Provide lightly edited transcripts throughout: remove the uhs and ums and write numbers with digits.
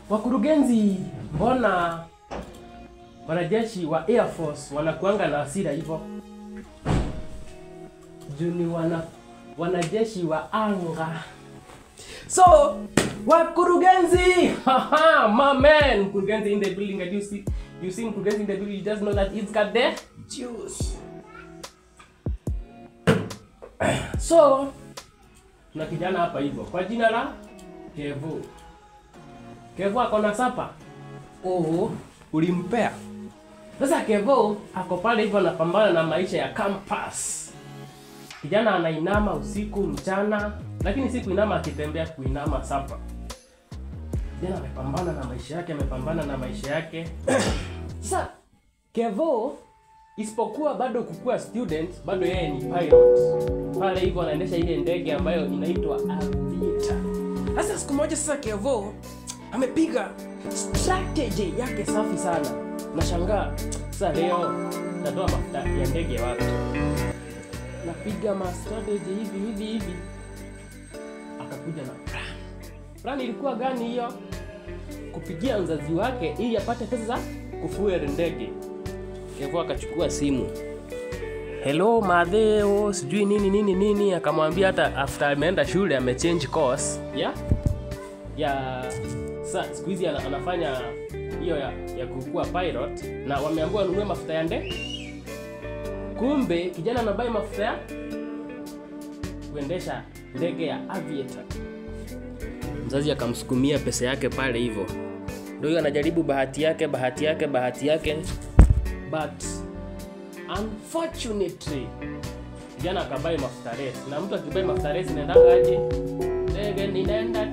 Wakurugenzi, mbona wanajeshi wa Air Force wanakuanga na hasira hivyo? Juni wanajeshi wa anga. So, wakurugenzi, haha, my man, mkurugenzi in the building, and you see mkurugenzi in the building, you just know that it's got the juice. So, tuna kijana hapa hivyo kwa jina la Kevo. Kevo ako na sapa. Oh, ulimpea. Sasa Kevo ako pale hivyo anapambana na maisha ya campus. Kijana anainama usiku mchana, lakini si kuinama akitembea, kuinama sapa. Kijana amepambana na maisha yake, Sasa Kevo isipokuwa bado kukua student, bado yeye ni pilot. Pale hivyo anaendesha ile ndege ambayo inaitwa Aviator. Sasa siku moja sasa Kevo amepiga strategy yake safi sana. Nashangaa sasa leo natoa mafuta ya ndege wapi? Napiga strategy hivi. Akakuja na plan. Plan ilikuwa gani hiyo? Kupigia mzazi wake ili apate pesa za kufuel ndege. Kevo akachukua simu. Hello Madheo, sijui nini, akamwambia hata after ameenda shule amechange course. Ya sasa siku hizi anafanya hiyo ya kukua pilot, na wameambiwa anunue mafuta ya ndege. Kumbe kijana anabai mafuta ya kuendesha ndege ya Aviator. Mzazi akamsukumia pesa yake pale hivyo. Ndio hiyo anajaribu bahati yake. But unfortunately kijana akabai mafuta race. Na mtu akibai mafuta race inaenda aje? Ndege inaenda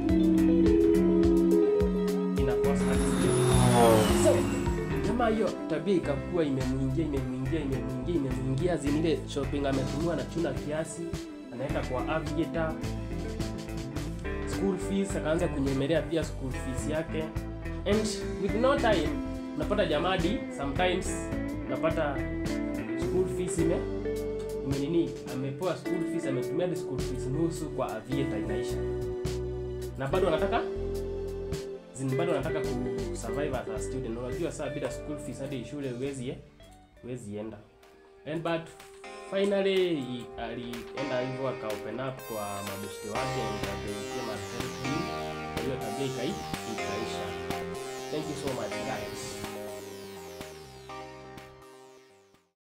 inakosa. So kama hiyo tabia ikakuwa imemuingia zile shopping ametumwa na chuna kiasi, anaenda kwa Aviator. School fees akaanza kunyemelea pia school fees yake, and with no time unapata jamadi sometimes unapata school fees amepewa school fees, ametumia school fees nusu kwa Aviator inaisha, na bado anataka ku survive as a student. Unajua saa bila school fees hadi shule huwezi enda. And but finally alienda hivyo aka open up kwa mabeshte wake na akasema hiyo tabia ikaisha. Thank you so much.